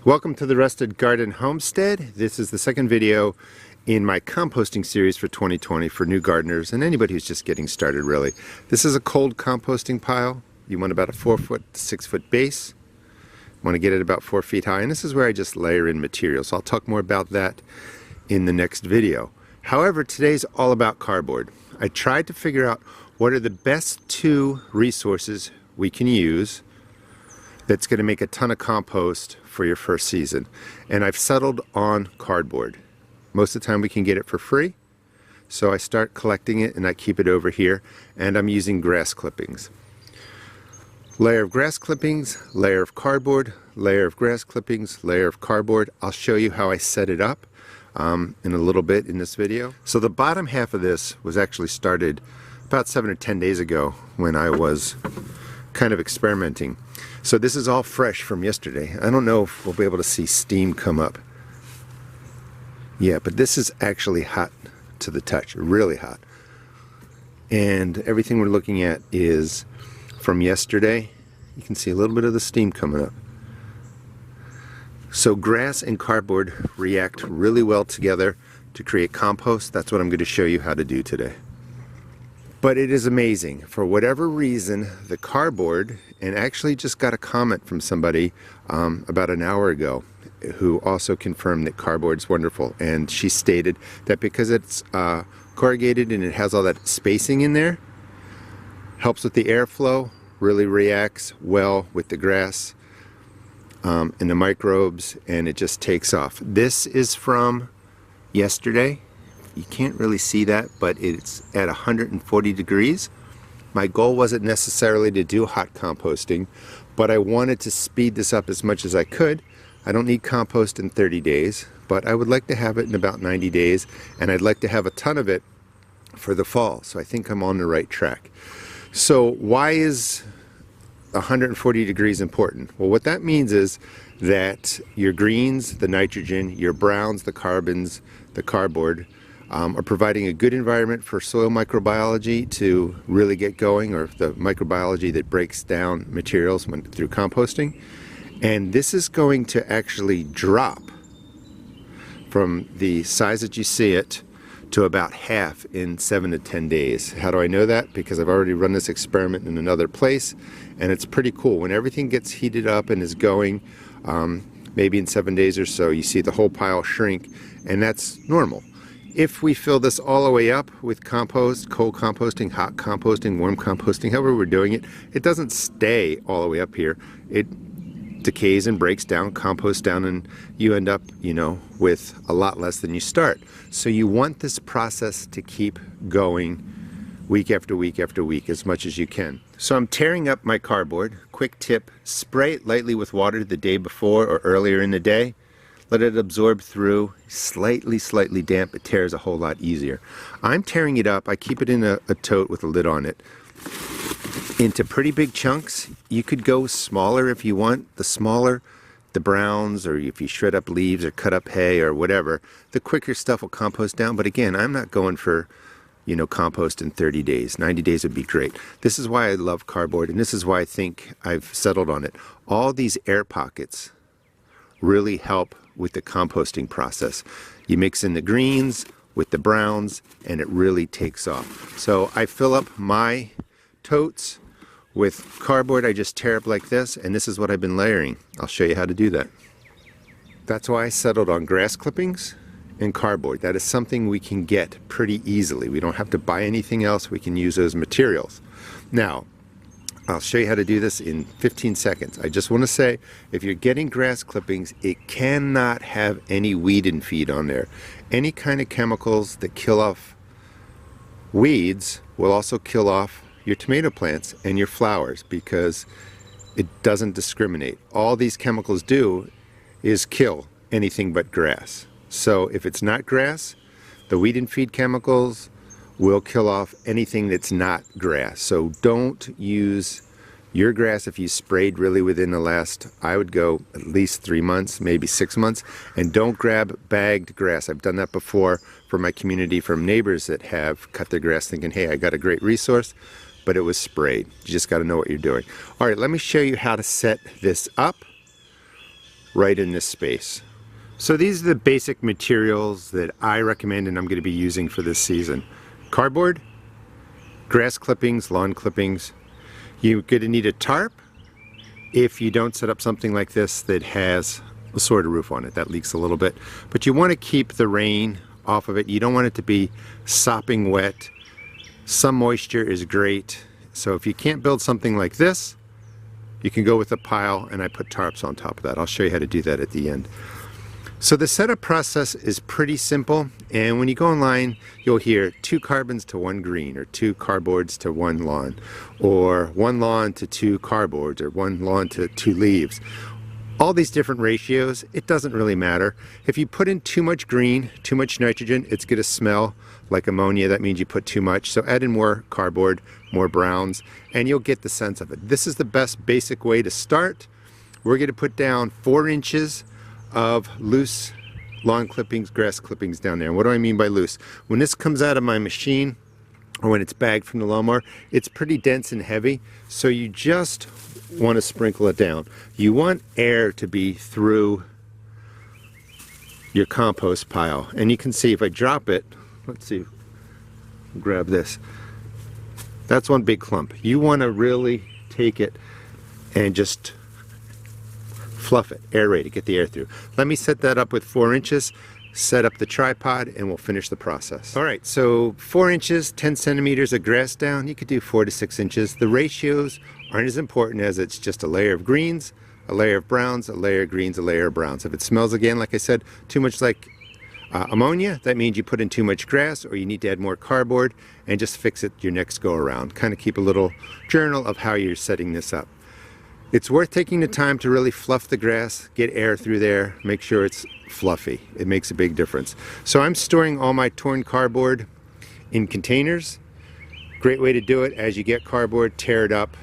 Welcome to the Rusted Garden Homestead. This is the second video in my composting series for 2020 for new gardeners and anybody who's just getting started, really. This is a cold composting pile. You want about a 4 foot to 6 foot base. You want to get it about 4 feet high, and this is where I just layer in materials. I'll talk more about that in the next video. However, today's all about cardboard. I tried to figure out what are the best two resources we can use that's going to make a ton of compost for your first season. And I've settled on cardboard. Most of the time we can get it for free. So I start collecting it and I keep it over here, and I'm using grass clippings. Layer of grass clippings, layer of cardboard, layer of grass clippings, layer of cardboard. I'll show you how I set it up in a little bit in this video. So the bottom half of this was actually started about 7 or 10 days ago when I was kind of experimenting. So this is all fresh from yesterday. I don't know if we'll be able to see steam come up. Yeah, but this is actually hot to the touch, really hot. And everything we're looking at is from yesterday. You can see a little bit of the steam coming up. So grass and cardboard react really well together to create compost. That's what I'm going to show you how to do today. But it is amazing. For whatever reason, the cardboard, and actually just got a comment from somebody about an hour ago who also confirmed that cardboard's wonderful. And she stated that because it's corrugated and it has all that spacing in there, helps with the airflow, really reacts well with the grass and the microbes, and it just takes off. This is from yesterday. You can't really see that, but it's at 140 degrees. My goal wasn't necessarily to do hot composting, but I wanted to speed this up as much as I could. I don't need compost in 30 days, but I would like to have it in about 90 days, and I'd like to have a ton of it for the fall, so I think I'm on the right track. So why is 140 degrees important? Well, what that means is that your greens, the nitrogen, your browns, the carbons, the cardboard, are providing a good environment for soil microbiology to really get going, or the microbiology that breaks down materials through composting. And this is going to actually drop from the size that you see it to about half in 7 to 10 days. How do I know that? Because I've already run this experiment in another place, and it's pretty cool. When everything gets heated up and is going, maybe in 7 days or so, you see the whole pile shrink, and that's normal. If we fill this all the way up with compost, cold composting, hot composting, warm composting, however we're doing it, it doesn't stay all the way up here. It decays and breaks down, composts down, and you end up, with a lot less than you start. So you want this process to keep going week after week after week as much as you can. So I'm tearing up my cardboard. Quick tip, spray it lightly with water the day before or earlier in the day. Let it absorb through, slightly damp, it tears a whole lot easier. I'm tearing it up, I keep it in a tote with a lid on it, into pretty big chunks. You could go smaller if you want. The smaller the browns, or if you shred up leaves or cut up hay or whatever, the quicker stuff will compost down. But again, I'm not going for, compost in 30 days. 90 days would be great. This is why I love cardboard, and this is why I think I've settled on it. All these air pockets really help with the composting process. You mix in the greens with the browns and it really takes off. So I fill up my totes with cardboard. I just tear up like this, and this is what I've been layering. I'll show you how to do that. That's why I settled on grass clippings and cardboard. That is something we can get pretty easily. We don't have to buy anything else. We can use those materials. Now, I'll show you how to do this in 15 seconds. I just want to say, if you're getting grass clippings, it cannot have any weed and feed on there. Any kind of chemicals that kill off weeds will also kill off your tomato plants and your flowers, because it doesn't discriminate. All these chemicals do is kill anything but grass. So if it's not grass, the weed and feed chemicals will kill off anything that's not grass. So don't use your grass if you sprayed really within the last, I would go at least 3 months, maybe 6 months, and don't grab bagged grass. I've done that before for my community from neighbors that have cut their grass thinking, hey, I got a great resource, but it was sprayed. You just got to know what you're doing. All right, let me show you how to set this up. right in this space. So these are the basic materials that I recommend and I'm going to be using for this season. Cardboard, grass clippings, lawn clippings. You're going to need a tarp if you don't set up something like this that has a sort of roof on it. That leaks a little bit. But you want to keep the rain off of it. You don't want it to be sopping wet. Some moisture is great. So if you can't build something like this, you can go with a pile, and I put tarps on top of that. I'll show you how to do that at the end. So the setup process is pretty simple, and when you go online, you'll hear 2 carbons to 1 green, or 2 cardboards to 1 lawn, or 1 lawn to 2 cardboards, or 1 lawn to 2 leaves. All these different ratios, it doesn't really matter. If you put in too much green, too much nitrogen, it's going to smell like ammonia. That means you put too much. So add in more cardboard, more browns, and you'll get the sense of it. This is the best basic way to start. We're going to put down 4 inches of loose lawn clippings, grass clippings down there. And what do I mean by loose? When this comes out of my machine, or when it's bagged from the lawnmower, it's pretty dense and heavy, so you just want to sprinkle it down. You want air to be through your compost pile. And you can see if I drop it, let's see, grab this. That's one big clump. You want to really take it and just fluff it, aerate it, get the air through. Let me set that up with 4 inches, set up the tripod, and we'll finish the process. All right, so 4 inches, 10 centimeters of grass down. You could do 4 to 6 inches. The ratios aren't as important as it's just a layer of greens, a layer of browns, a layer of greens, a layer of browns. If it smells, again, like I said, too much like ammonia, that means you put in too much grass, or you need to add more cardboard, and just fix it your next go around. Kind of keep a little journal of how you're setting this up. It's worth taking the time to really fluff the grass, get air through there, make sure it's fluffy. It makes a big difference. So I'm storing all my torn cardboard in containers. Great way to do it. As you get cardboard, tear it up.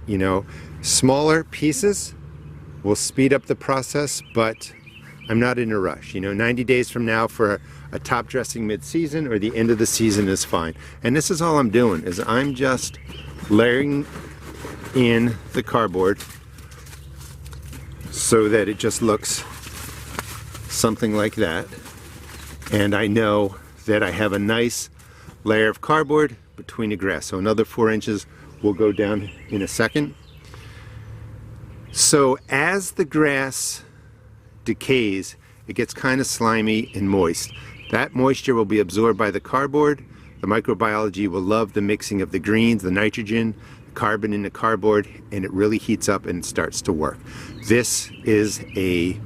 You know, smaller pieces will speed up the process, but I'm not in a rush. You know, 90 days from now for a top dressing mid-season or the end of the season is fine. And this is all I'm doing, is I'm just layering in the cardboard so that it just looks something like that. And I know that I have a nice layer of cardboard between the grass. So another 4 inches will go down in a second. So as the grass decays, it gets kind of slimy and moist. That moisture will be absorbed by the cardboard. The microbiology will love the mixing of the greens, the nitrogen, carbon in the cardboard, and it really heats up and starts to work. This is a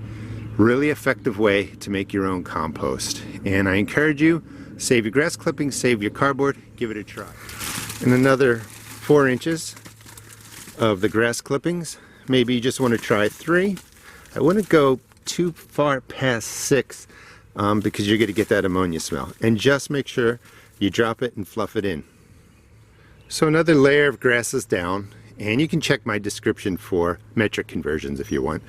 really effective way to make your own compost, and I encourage you, save your grass clippings, save your cardboard, give it a try. And another 4 inches of the grass clippings. Maybe you just want to try 3. I wouldn't go too far past 6 because you're going to get that ammonia smell. And just make sure you drop it and fluff it in. So another layer of grass is down, and you can check my description for metric conversions if you want.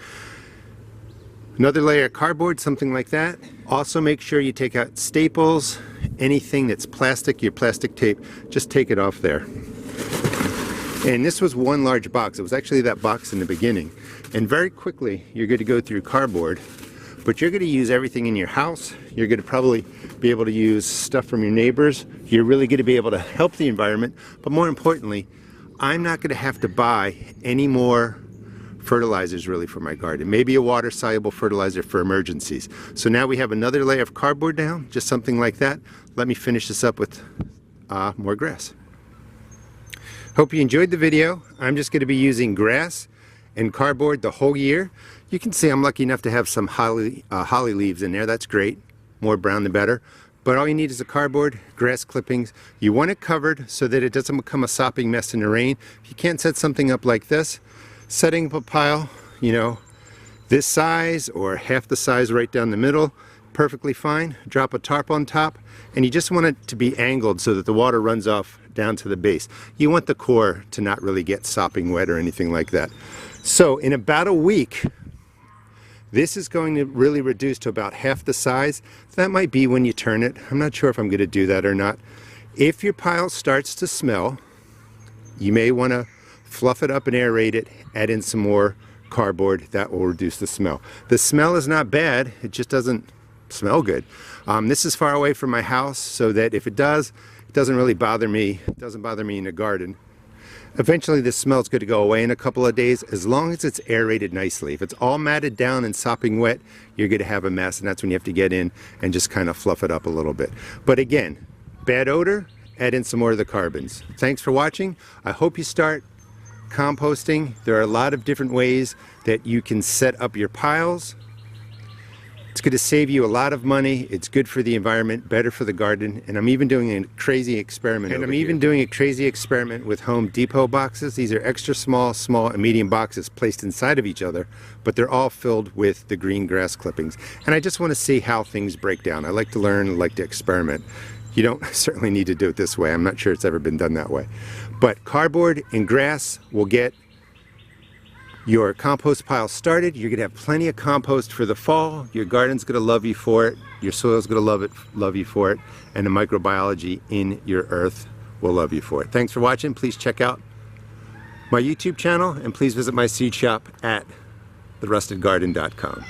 Another layer of cardboard, something like that. Also make sure you take out staples, anything that's plastic, your plastic tape, just take it off there. And this was one large box. It was actually that box in the beginning. And very quickly, you're going to go through cardboard, but you're going to use everything in your house. You're going to probably be able to use stuff from your neighbors. You're really going to be able to help the environment. But more importantly, I'm not going to have to buy any more fertilizers really for my garden. Maybe a water-soluble fertilizer for emergencies. So now we have another layer of cardboard down, just something like that. Let me finish this up with more grass. Hope you enjoyed the video. I'm just going to be using grass and cardboard the whole year. You can see I'm lucky enough to have some holly leaves in there. That's great. More brown the better. But all you need is a cardboard, grass clippings. You want it covered so that it doesn't become a sopping mess in the rain. If you can't set something up like this, setting up a pile, you know, this size or half the size right down the middle, perfectly fine. Drop a tarp on top, and you just want it to be angled so that the water runs off down to the base. You want the core to not really get sopping wet or anything like that. So in about a week, this is going to really reduce to about half the size. That might be when you turn it. I'm not sure if I'm going to do that or not. If your pile starts to smell, you may want to fluff it up and aerate it, add in some more cardboard. That will reduce the smell. The smell is not bad, it just doesn't smell good. This is far away from my house, so that if it does, it doesn't really bother me. It doesn't bother me in the garden. Eventually the smell is going to go away in a couple of days, as long as it's aerated nicely. If it's all matted down and sopping wet, you're going to have a mess, and that's when you have to get in and just kind of fluff it up a little bit. But again, bad odor, add in some more of the carbons. Thanks for watching. I hope you start composting. There are a lot of different ways that you can set up your piles. It's going to save you a lot of money. It's good for the environment, better for the garden, and I'm even doing a crazy experiment. With Home Depot boxes. These are extra small, small, and medium boxes placed inside of each other, but they're all filled with the green grass clippings. And I just want to see how things break down. I like to learn, I like to experiment. You don't certainly need to do it this way. I'm not sure it's ever been done that way. But cardboard and grass will get your compost pile started. You're gonna have plenty of compost for the fall. Your garden's gonna love you for it. Your soil's gonna love you for it. And the microbiology in your earth will love you for it. Thanks for watching. Please check out my YouTube channel, and please visit my seed shop at therustedgarden.com.